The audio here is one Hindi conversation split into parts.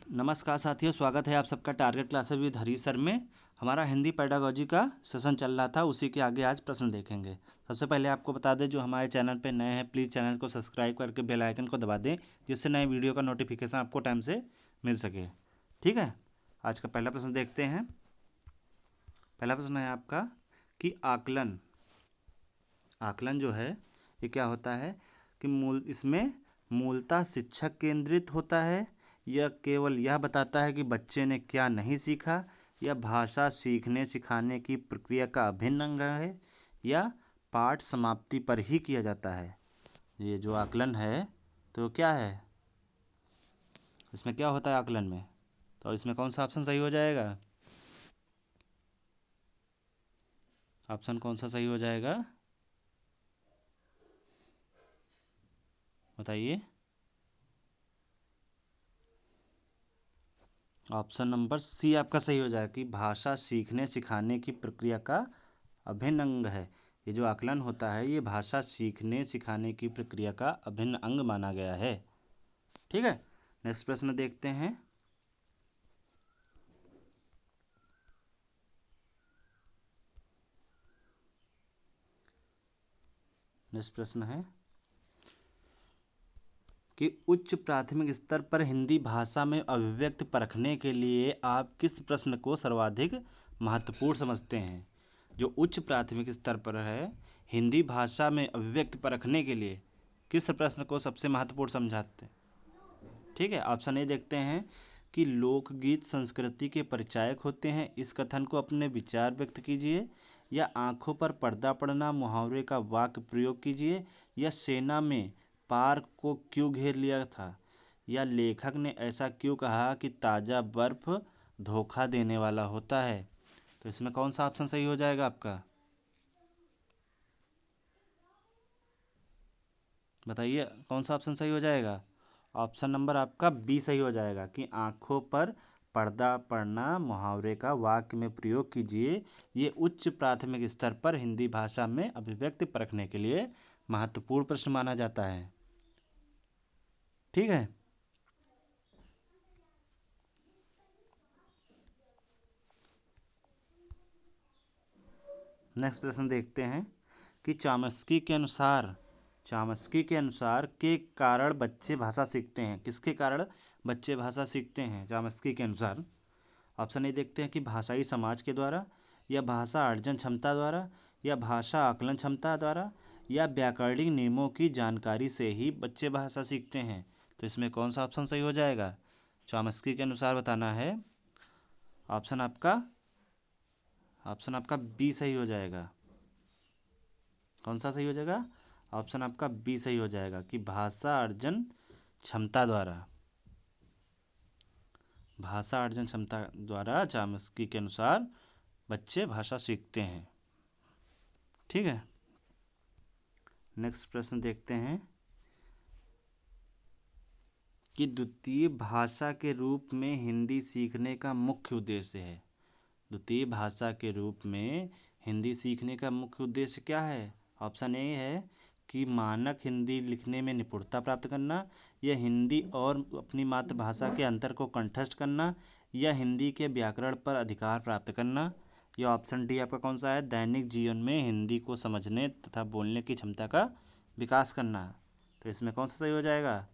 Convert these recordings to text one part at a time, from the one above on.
नमस्कार साथियों, स्वागत है आप सबका target classes with Hari sir में। हमारा हिंदी पेडागोजी का सेशन चल रहा था, उसी के आगे आज प्रश्न देखेंगे। सबसे पहले आपको बता दें, जो हमारे चैनल पे नए हैं प्लीज़ चैनल को सब्सक्राइब करके बेल आइकन को दबा दें, जिससे नए वीडियो का नोटिफिकेशन आपको टाइम से मिल सके। ठीक है, आज का पहला प्रश्न देखते हैं। पहला प्रश्न है आपका कि आकलन जो है ये क्या होता है कि इसमें मूलतः शिक्षक केंद्रित होता है, यह केवल यह बताता है कि बच्चे ने क्या नहीं सीखा, या भाषा सीखने सिखाने की प्रक्रिया का अभिन्न अंग है, या पाठ समाप्ति पर ही किया जाता है। ये जो आकलन है तो क्या है, इसमें क्या होता है आकलन में, तो इसमें कौन सा ऑप्शन सही हो जाएगा? ऑप्शन कौन सा सही हो जाएगा बताइए। ऑप्शन नंबर सी आपका सही हो जाएगा कि भाषा सीखने सिखाने की प्रक्रिया का अभिन्न अंग है। ये जो आकलन होता है ये भाषा सीखने सिखाने की प्रक्रिया का अभिन्न अंग माना गया है। ठीक है, नेक्स्ट प्रश्न देखते हैं। नेक्स्ट प्रश्न है कि उच्च प्राथमिक स्तर पर हिंदी भाषा में अभिव्यक्ति परखने के लिए आप किस प्रश्न को सर्वाधिक महत्वपूर्ण समझते हैं? जो उच्च प्राथमिक स्तर पर है हिंदी भाषा में अभिव्यक्ति परखने के लिए किस प्रश्न को सबसे महत्वपूर्ण समझाते हैं? ठीक है, ऑप्शन ए देखते हैं कि लोकगीत संस्कृति के परिचायक होते हैं, इस कथन को अपने विचार व्यक्त कीजिए, या आंखों पर पर्दा पड़ना मुहावरे का वाक्य प्रयोग कीजिए, या सेना में पार को क्यों घेर लिया था, या लेखक ने ऐसा क्यों कहा कि ताज़ा बर्फ धोखा देने वाला होता है। तो इसमें कौन सा ऑप्शन सही हो जाएगा आपका, बताइए कौन सा ऑप्शन सही हो जाएगा? ऑप्शन नंबर आपका बी सही हो जाएगा कि आंखों पर पर्दा पड़ना मुहावरे का वाक्य में प्रयोग कीजिए। ये उच्च प्राथमिक स्तर पर हिंदी भाषा में अभिव्यक्ति परखने के लिए महत्वपूर्ण प्रश्न माना जाता है। ठीक है, नेक्स्ट प्रश्न देखते हैं कि चामस्की के अनुसार के कारण बच्चे भाषा सीखते हैं। किसके कारण बच्चे भाषा सीखते हैं चामस्की के अनुसार? ऑप्शन ए देखते हैं कि भाषाई समाज के द्वारा, या भाषा अर्जन क्षमता द्वारा, या भाषा आकलन क्षमता द्वारा, या व्याकरणिक नियमों की जानकारी से ही बच्चे भाषा सीखते हैं। तो इसमें कौन सा ऑप्शन सही हो जाएगा? चॉम्स्की के अनुसार बताना है। ऑप्शन आपका बी सही हो जाएगा। कौन सा सही हो जाएगा? ऑप्शन आपका बी सही हो जाएगा कि भाषा अर्जन क्षमता द्वारा चॉम्स्की के अनुसार बच्चे भाषा सीखते हैं। ठीक है, नेक्स्ट प्रश्न देखते हैं कि द्वितीय भाषा के रूप में हिंदी सीखने का मुख्य उद्देश्य है। द्वितीय भाषा के रूप में हिंदी सीखने का मुख्य उद्देश्य क्या है? ऑप्शन ए है कि मानक हिंदी लिखने में निपुणता प्राप्त करना, या हिंदी और अपनी मातृभाषा के अंतर को कंठस्थ करना, या हिंदी के व्याकरण पर अधिकार प्राप्त करना, या ऑप्शन डी आपका कौन सा है, दैनिक जीवन में हिंदी को समझने तथा बोलने की क्षमता का विकास करना। तो इसमें कौन सा सही हो जाएगा?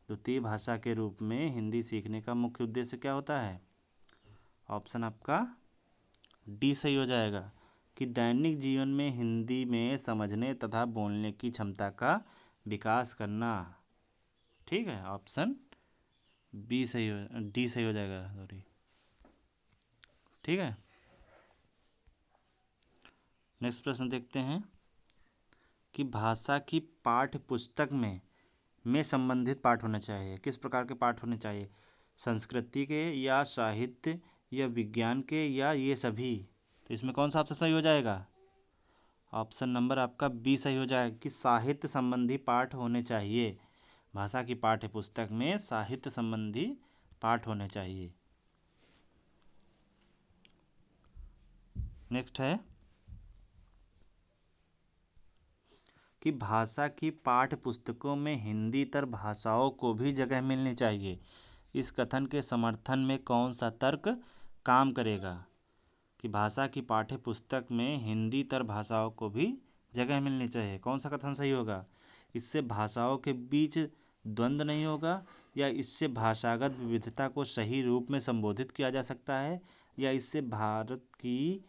द्वितीय भाषा के रूप में हिंदी सीखने का मुख्य उद्देश्य क्या होता है? ऑप्शन आपका डी सही हो जाएगा कि दैनिक जीवन में हिंदी में समझने तथा बोलने की क्षमता का विकास करना। ठीक है, ऑप्शन डी सही हो जाएगा, सॉरी। ठीक है, नेक्स्ट प्रश्न देखते हैं कि भाषा की पाठ्य पुस्तक में संबंधित पाठ होना चाहिए। किस प्रकार के पाठ होने चाहिए? संस्कृति के, या साहित्य, या विज्ञान के, या ये सभी? तो इसमें कौन सा ऑप्शन सही हो जाएगा? ऑप्शन नंबर आपका बी सही हो जाएगा कि साहित्य संबंधी पाठ होने चाहिए। भाषा की पाठ्य पुस्तक में साहित्य संबंधी पाठ होने चाहिए। नेक्स्ट है कि भाषा की पाठ्य पुस्तकों में हिंदीतर भाषाओं को भी जगह मिलनी चाहिए। इस कथन के समर्थन में कौन सा तर्क काम करेगा कि भाषा की पाठ्य पुस्तक में हिंदी तर भाषाओं को भी जगह मिलनी चाहिए? कौन सा कथन सही होगा? इससे भाषाओं के बीच द्वंद्व नहीं होगा, या इससे भाषागत विविधता को सही रूप में संबोधित किया जा सकता है, या इससे भारत की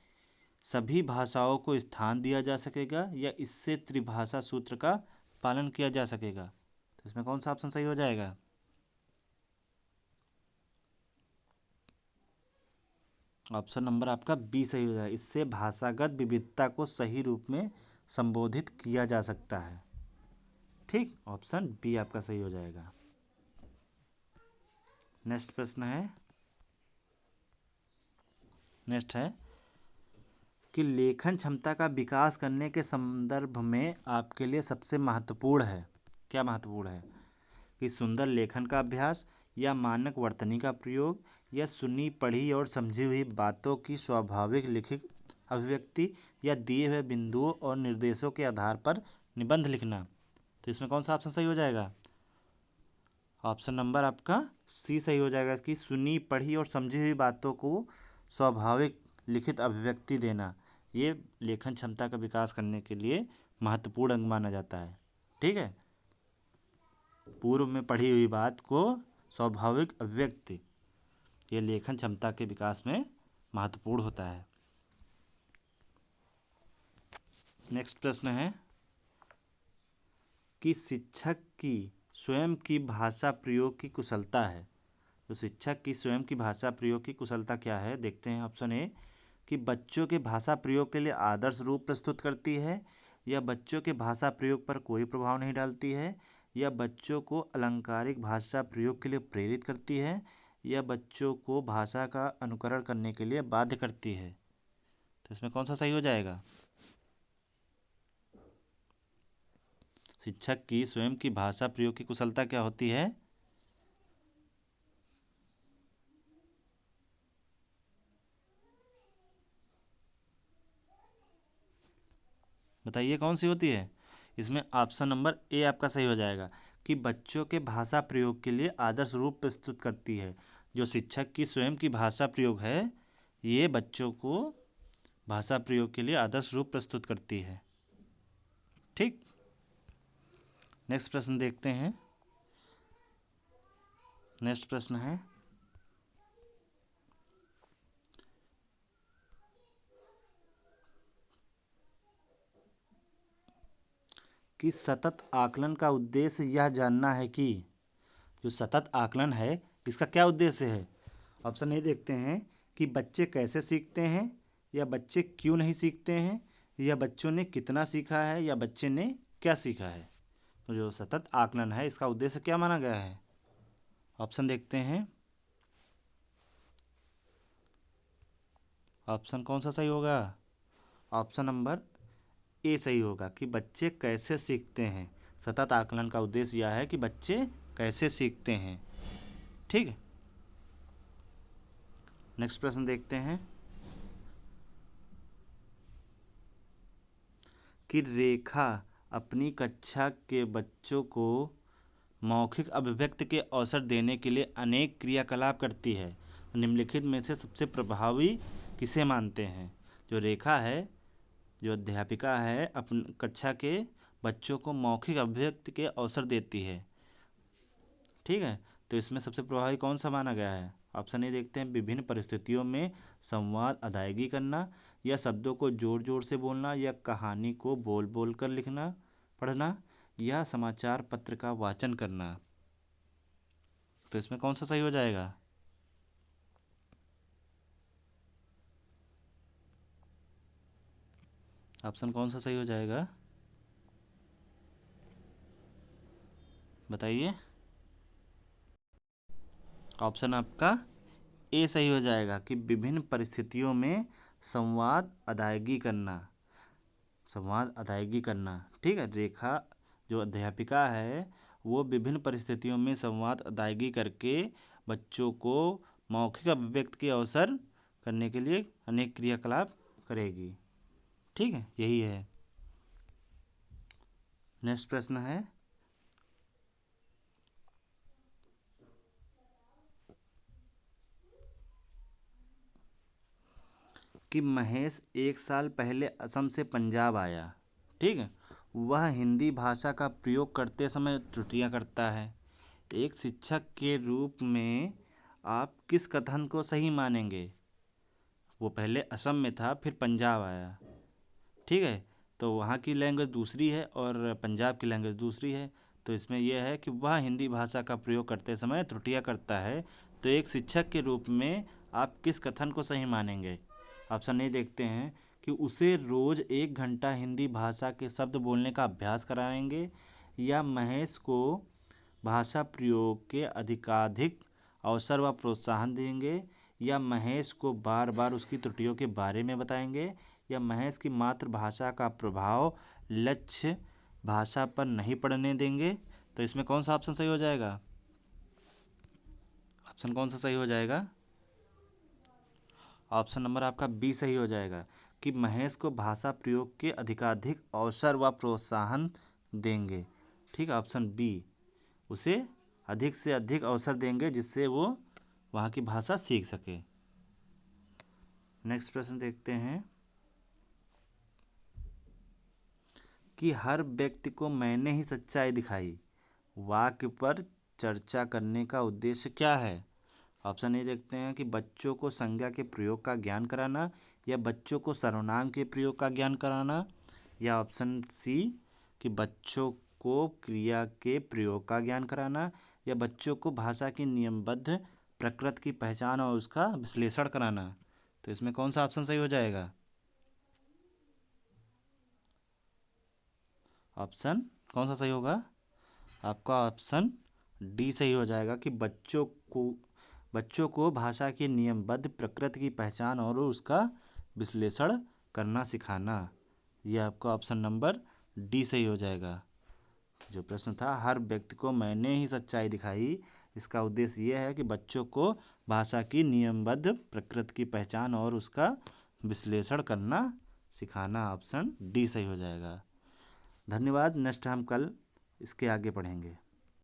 सभी भाषाओं को स्थान दिया जा सकेगा, या इससे त्रिभाषा सूत्र का पालन किया जा सकेगा? तो इसमें कौन सा ऑप्शन सही हो जाएगा? ऑप्शन नंबर आपका बी सही हो जाएगा। इससे भाषागत विविधता को सही रूप में संबोधित किया जा सकता है। ठीक, ऑप्शन बी आपका सही हो जाएगा। नेक्स्ट प्रश्न है, नेक्स्ट है कि लेखन क्षमता का विकास करने के संदर्भ में आपके लिए सबसे महत्वपूर्ण है, क्या महत्वपूर्ण है? कि सुंदर लेखन का अभ्यास, या मानक वर्तनी का प्रयोग, या सुनी पढ़ी और समझी हुई बातों की स्वाभाविक लिखित अभिव्यक्ति, या दिए हुए बिंदुओं और निर्देशों के आधार पर निबंध लिखना? तो इसमें कौन सा ऑप्शन सही हो जाएगा? ऑप्शन नंबर आपका सी सही हो जाएगा कि सुनी पढ़ी और समझी हुई बातों को स्वाभाविक लिखित अभिव्यक्ति देना, ये लेखन क्षमता का विकास करने के लिए महत्वपूर्ण अंग माना जाता है। ठीक है, पूर्व में पढ़ी हुई बात को स्वाभाविक अभिव्यक्ति, ये लेखन क्षमता के विकास में महत्वपूर्ण होता है। नेक्स्ट प्रश्न है कि शिक्षक की स्वयं की भाषा प्रयोग की कुशलता है। तो शिक्षक की स्वयं की भाषा प्रयोग की कुशलता क्या है, देखते हैं। ऑप्शन ए कि बच्चों के भाषा प्रयोग के लिए आदर्श रूप प्रस्तुत करती है, या बच्चों के भाषा प्रयोग पर कोई प्रभाव नहीं डालती है, या बच्चों को अलंकारिक भाषा प्रयोग के लिए प्रेरित करती है, या बच्चों को भाषा का अनुकरण करने के लिए बाध्य करती है? तो इसमें कौन सा सही हो जाएगा? शिक्षक की स्वयं की भाषा प्रयोग की कुशलता क्या होती है? बताइए कौन सी होती है? इसमें ऑप्शन नंबर ए आपका सही हो जाएगा कि बच्चों के भाषा प्रयोग के लिए आदर्श रूप प्रस्तुत करती है। जो शिक्षक की स्वयं की भाषा प्रयोग है, ये बच्चों को भाषा प्रयोग के लिए आदर्श रूप प्रस्तुत करती है। ठीक, नेक्स्ट प्रश्न देखते हैं। नेक्स्ट प्रश्न है कि सतत आकलन का उद्देश्य यह जानना है कि जो सतत आकलन है इसका क्या उद्देश्य है? ऑप्शन ए देखते हैं कि बच्चे कैसे सीखते हैं, या बच्चे क्यों नहीं सीखते हैं, या बच्चों ने कितना सीखा है, या बच्चे ने क्या सीखा है। तो जो सतत आकलन है इसका उद्देश्य क्या माना गया है? ऑप्शन देखते हैं। ऑप्शन कौन सा सही होगा? ऑप्शन नंबर ए सही होगा कि बच्चे कैसे सीखते हैं। सतत आकलन का उद्देश्य यह है कि बच्चे कैसे सीखते हैं। ठीक है, नेक्स्ट प्रश्न देखते हैं कि रेखा अपनी कक्षा के बच्चों को मौखिक अभिव्यक्ति के अवसर देने के लिए अनेक क्रियाकलाप करती है। निम्नलिखित में से सबसे प्रभावी किसे मानते हैं? जो रेखा है, जो अध्यापिका है, अपनी कक्षा के बच्चों को मौखिक अभिव्यक्ति के अवसर देती है। ठीक है, तो इसमें सबसे प्रभावी कौन सा माना गया है? ऑप्शन ए देखते हैं, विभिन्न परिस्थितियों में संवाद अदायगी करना, या शब्दों को जोर जोर से बोलना, या कहानी को बोल बोल कर लिखना पढ़ना, या समाचार पत्र का वाचन करना। तो इसमें कौन सा सही हो जाएगा? ऑप्शन कौन सा सही हो जाएगा, बताइए। ऑप्शन आपका ए सही हो जाएगा कि विभिन्न परिस्थितियों में संवाद अदायगी करना, संवाद अदायगी करना। ठीक है, रेखा जो अध्यापिका है वो विभिन्न परिस्थितियों में संवाद अदायगी करके बच्चों को मौखिक अभिव्यक्ति के अवसर करने के लिए अनेक क्रियाकलाप करेगी। ठीक है, यही है। नेक्स्ट प्रश्न है कि महेश 1 साल पहले असम से पंजाब आया। ठीक है, वह हिंदी भाषा का प्रयोग करते समय त्रुटियां करता है। एक शिक्षक के रूप में आप किस कथन को सही मानेंगे? वो पहले असम में था, फिर पंजाब आया। ठीक है, तो वहाँ की लैंग्वेज दूसरी है और पंजाब की लैंग्वेज दूसरी है। तो इसमें यह है कि वह हिंदी भाषा का प्रयोग करते समय त्रुटियां करता है। तो एक शिक्षक के रूप में आप किस कथन को सही मानेंगे? ऑप्शन ए देखते हैं कि उसे रोज 1 घंटा हिंदी भाषा के शब्द बोलने का अभ्यास कराएंगे, या महेश को भाषा प्रयोग के अधिकाधिक अवसर व प्रोत्साहन देंगे, या महेश को बार बार उसकी त्रुटियों के बारे में बताएंगे, या महेश की मातृभाषा का प्रभाव लक्ष्य भाषा पर नहीं पड़ने देंगे। तो इसमें कौन सा ऑप्शन सही हो जाएगा? ऑप्शन कौन सा सही हो जाएगा? ऑप्शन नंबर आपका बी सही हो जाएगा कि महेश को भाषा प्रयोग के अधिकाधिक अवसर व प्रोत्साहन देंगे। ठीक है, ऑप्शन बी, उसे अधिक से अधिक अवसर देंगे जिससे वो वहाँ की भाषा सीख सके। नेक्स्ट प्रश्न देखते हैं कि हर व्यक्ति को मैंने ही सच्चाई दिखाई वाक्य पर चर्चा करने का उद्देश्य क्या है? ऑप्शन ए देखते हैं कि बच्चों को संज्ञा के प्रयोग का ज्ञान कराना, या बच्चों को सर्वनाम के प्रयोग का ज्ञान कराना, या ऑप्शन सी कि बच्चों को क्रिया के प्रयोग का ज्ञान कराना, या बच्चों को भाषा की नियमबद्ध प्रकृति की पहचान और उसका विश्लेषण कराना। तो इसमें कौन सा ऑप्शन सही हो जाएगा? ऑप्शन कौन सा सही होगा? आपका ऑप्शन डी सही हो जाएगा कि बच्चों को भाषा की नियमबद्ध प्रकृति की पहचान और उसका विश्लेषण करना सिखाना। यह आपका ऑप्शन नंबर डी सही हो जाएगा। जो प्रश्न था हर व्यक्ति को मैंने ही सच्चाई दिखाई, इसका उद्देश्य यह है कि बच्चों को भाषा की नियमबद्ध प्रकृति की पहचान और उसका विश्लेषण करना सिखाना। ऑप्शन डी सही हो जाएगा। धन्यवाद। नेक्स्ट हम कल इसके आगे पढ़ेंगे।